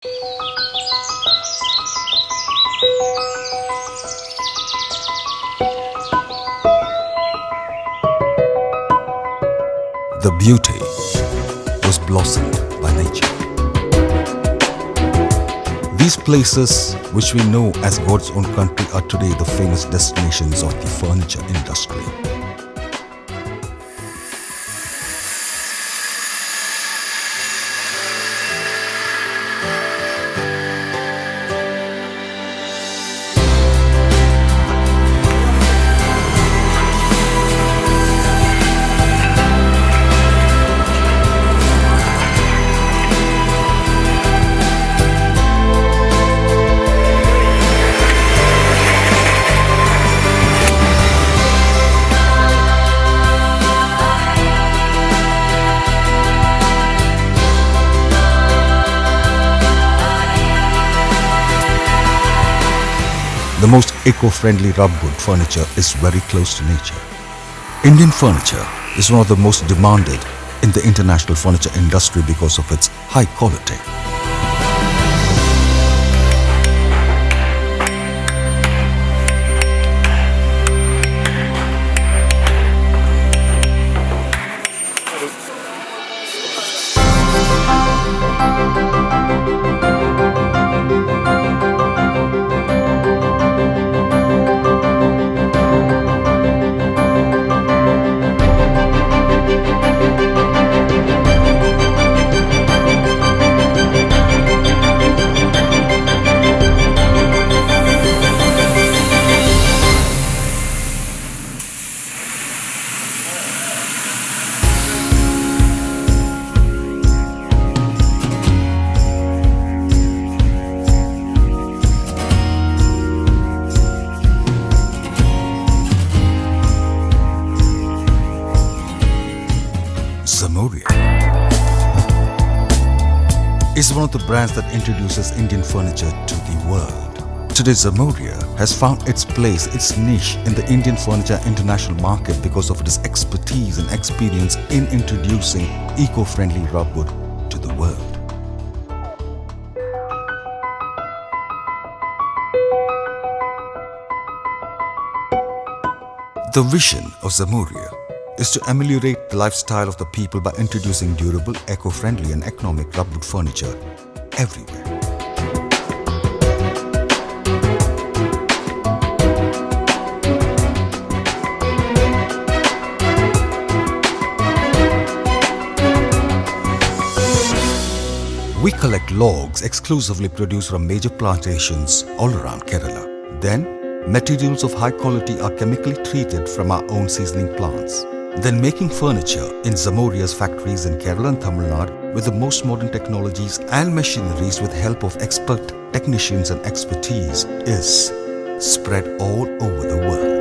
The beauty was blossomed by nature. These places, which we know as God's own country, are today the famous destinations of the furniture industry. The most eco-friendly rubwood furniture is very close to nature. Indian furniture is one of the most demanded in the international furniture industry because of its high quality. Zamoria is one of the brands that introduces Indian furniture to the world. Today, Zamoria has found its place, its niche in the Indian furniture international market because of its expertise and experience in introducing eco-friendly rubwood to the world. The vision of Zamoria is to ameliorate the lifestyle of the people by introducing durable, eco-friendly and economic rubwood furniture everywhere. We collect logs exclusively produced from major plantations all around Kerala. Then, materials of high quality are chemically treated from our own seedling plants. Then making furniture in Zamoria's factories in Kerala and Tamil Nadu with the most modern technologies and machineries with help of expert technicians and expertise is spread all over the world.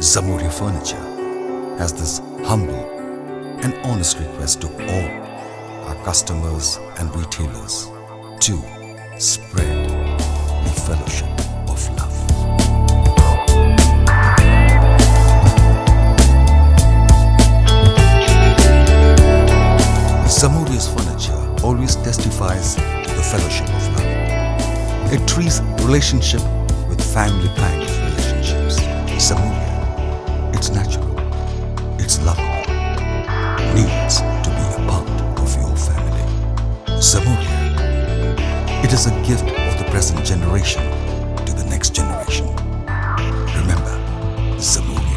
Zamoria Furniture has this humble and honest request to all our customers and retailers to spread the fellowship of love. Zamoria's furniture always testifies to the fellowship of love. It treats relationship with family kind of relationships. Zamoria, it's natural, it's lovable, needs to be a part of your family. Zamoria, it is a gift of the present generation to the next generation. Remember, Zamoria.